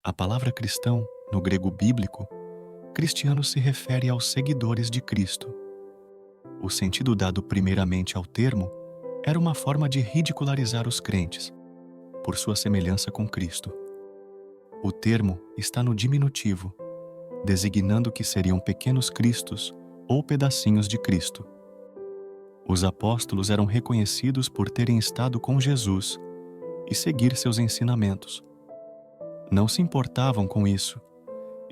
A palavra cristão, no grego bíblico, cristiano se refere aos seguidores de Cristo. O sentido dado primeiramente ao termo era uma forma de ridicularizar os crentes, por sua semelhança com Cristo. O termo está no diminutivo, designando que seriam pequenos cristos ou pedacinhos de Cristo. Os apóstolos eram reconhecidos por terem estado com Jesus e seguir seus ensinamentos. Não se importavam com isso,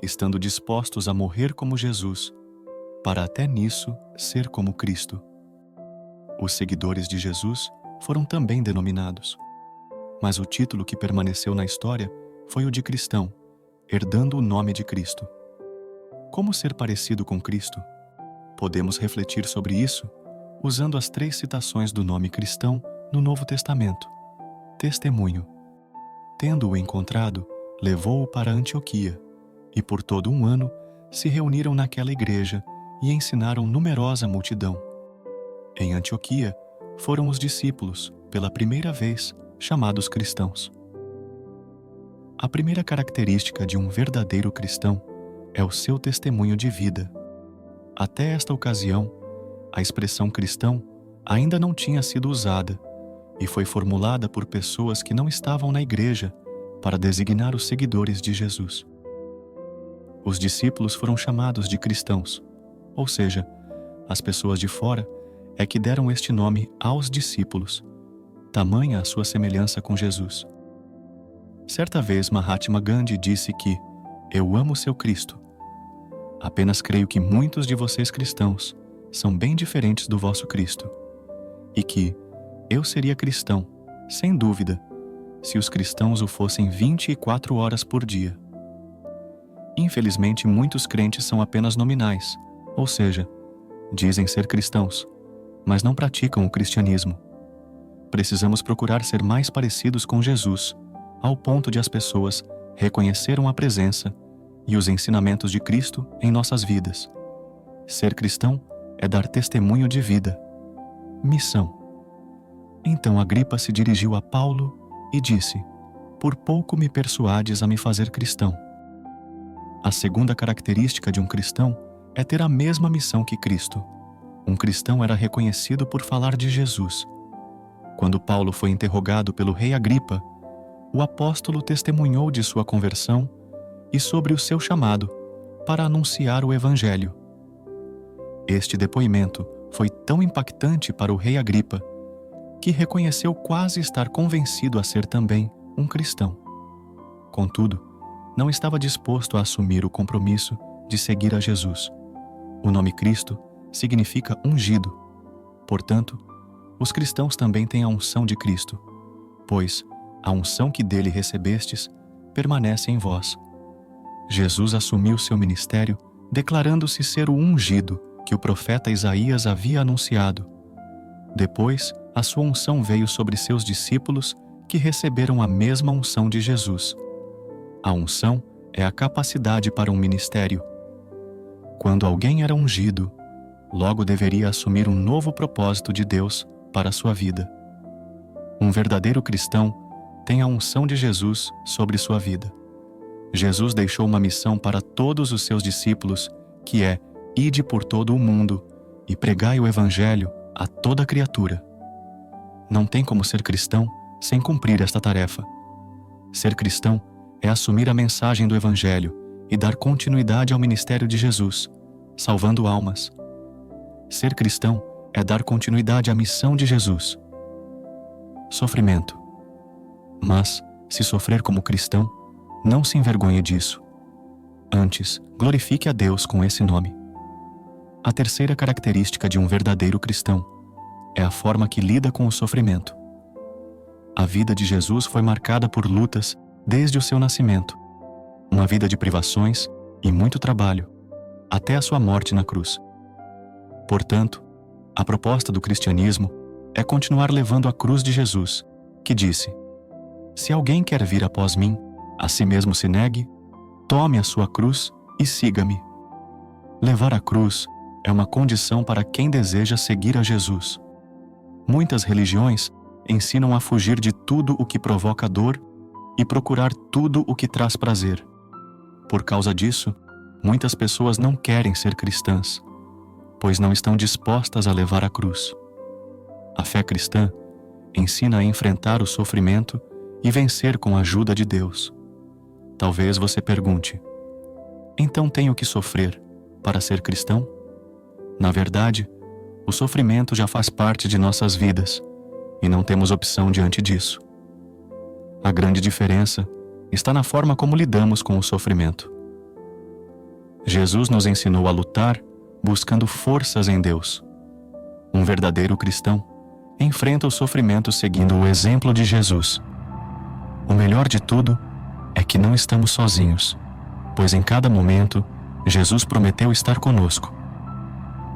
estando dispostos a morrer como Jesus, para até nisso ser como Cristo. Os seguidores de Jesus foram também denominados, mas o título que permaneceu na história foi o de cristão, herdando o nome de Cristo. Como ser parecido com Cristo? Podemos refletir sobre isso usando as 3 citações do nome cristão no Novo Testamento. Testemunho. Tendo-o encontrado, levou-o para Antioquia, e por todo um ano se reuniram naquela igreja e ensinaram numerosa multidão. Em Antioquia foram os discípulos, pela primeira vez, chamados cristãos. A primeira característica de um verdadeiro cristão é o seu testemunho de vida. Até esta ocasião, a expressão cristão ainda não tinha sido usada e foi formulada por pessoas que não estavam na igreja para designar os seguidores de Jesus. Os discípulos foram chamados de cristãos, ou seja, as pessoas de fora é que deram este nome aos discípulos, tamanha a sua semelhança com Jesus. Certa vez Mahatma Gandhi disse que "Eu amo seu Cristo. Apenas creio que muitos de vocês cristãos são bem diferentes do vosso Cristo, e que eu seria cristão, sem dúvida, se os cristãos o fossem 24 horas por dia." Infelizmente, muitos crentes são apenas nominais, ou seja, dizem ser cristãos, mas não praticam o cristianismo. Precisamos procurar ser mais parecidos com Jesus, ao ponto de as pessoas reconheceram a presença e os ensinamentos de Cristo em nossas vidas. Ser cristão é dar testemunho de vida. Missão. Então Agripa se dirigiu a Paulo e disse: "Por pouco me persuades a me fazer cristão." A segunda característica de um cristão é ter a mesma missão que Cristo. Um cristão era reconhecido por falar de Jesus. Quando Paulo foi interrogado pelo rei Agripa, o apóstolo testemunhou de sua conversão e sobre o seu chamado para anunciar o Evangelho. Este depoimento foi tão impactante para o rei Agripa que reconheceu quase estar convencido a ser também um cristão. Contudo, não estava disposto a assumir o compromisso de seguir a Jesus. O nome Cristo significa ungido. Portanto, os cristãos também têm a unção de Cristo, pois a unção que dele recebestes permanece em vós. Jesus assumiu seu ministério declarando-se ser o ungido que o profeta Isaías havia anunciado. Depois, a sua unção veio sobre seus discípulos que receberam a mesma unção de Jesus. A unção é a capacidade para um ministério. Quando alguém era ungido, logo deveria assumir um novo propósito de Deus para a sua vida. Um verdadeiro cristão tem a unção de Jesus sobre sua vida. Jesus deixou uma missão para todos os seus discípulos, que é: ide por todo o mundo e pregai o Evangelho a toda criatura. Não tem como ser cristão sem cumprir esta tarefa. Ser cristão é assumir a mensagem do Evangelho e dar continuidade ao ministério de Jesus, salvando almas. Ser cristão é dar continuidade à missão de Jesus. Sofrimento. Mas, se sofrer como cristão, não se envergonhe disso. Antes, glorifique a Deus com esse nome. A terceira característica de um verdadeiro cristão é a forma que lida com o sofrimento. A vida de Jesus foi marcada por lutas desde o seu nascimento, uma vida de privações e muito trabalho, até a sua morte na cruz. Portanto, a proposta do cristianismo é continuar levando a cruz de Jesus, que disse: "Se alguém quer vir após mim, a si mesmo se negue, tome a sua cruz e siga-me." Levar a cruz é uma condição para quem deseja seguir a Jesus. Muitas religiões ensinam a fugir de tudo o que provoca dor e procurar tudo o que traz prazer. Por causa disso, muitas pessoas não querem ser cristãs, pois não estão dispostas a levar a cruz. A fé cristã ensina a enfrentar o sofrimento e vencer com a ajuda de Deus. Talvez você pergunte: então tenho que sofrer para ser cristão? Na verdade, o sofrimento já faz parte de nossas vidas e não temos opção diante disso. A grande diferença está na forma como lidamos com o sofrimento. Jesus nos ensinou a lutar buscando forças em Deus. Um verdadeiro cristão enfrenta o sofrimento seguindo o exemplo de Jesus. O melhor de tudo é que não estamos sozinhos, pois em cada momento Jesus prometeu estar conosco.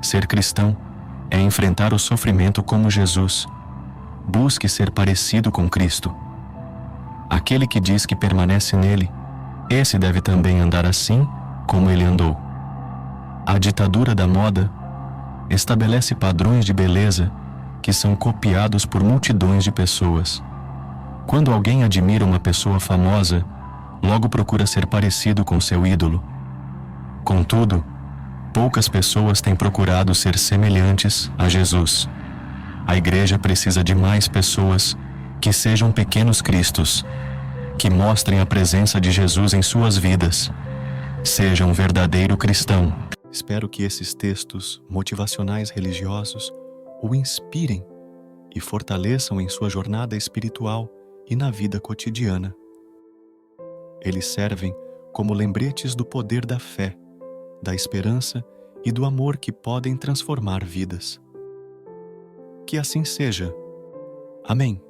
Ser cristão é enfrentar o sofrimento como Jesus. Busque ser parecido com Cristo. Aquele que diz que permanece nele, esse deve também andar assim como ele andou. A ditadura da moda estabelece padrões de beleza que são copiados por multidões de pessoas. Quando alguém admira uma pessoa famosa, logo procura ser parecido com seu ídolo. Contudo, poucas pessoas têm procurado ser semelhantes a Jesus. A igreja precisa de mais pessoas que sejam pequenos cristos, que mostrem a presença de Jesus em suas vidas. Seja um verdadeiro cristão. Espero que esses textos motivacionais religiosos o inspirem e fortaleçam em sua jornada espiritual e na vida cotidiana. Eles servem como lembretes do poder da fé, da esperança e do amor que podem transformar vidas. Que assim seja. Amém.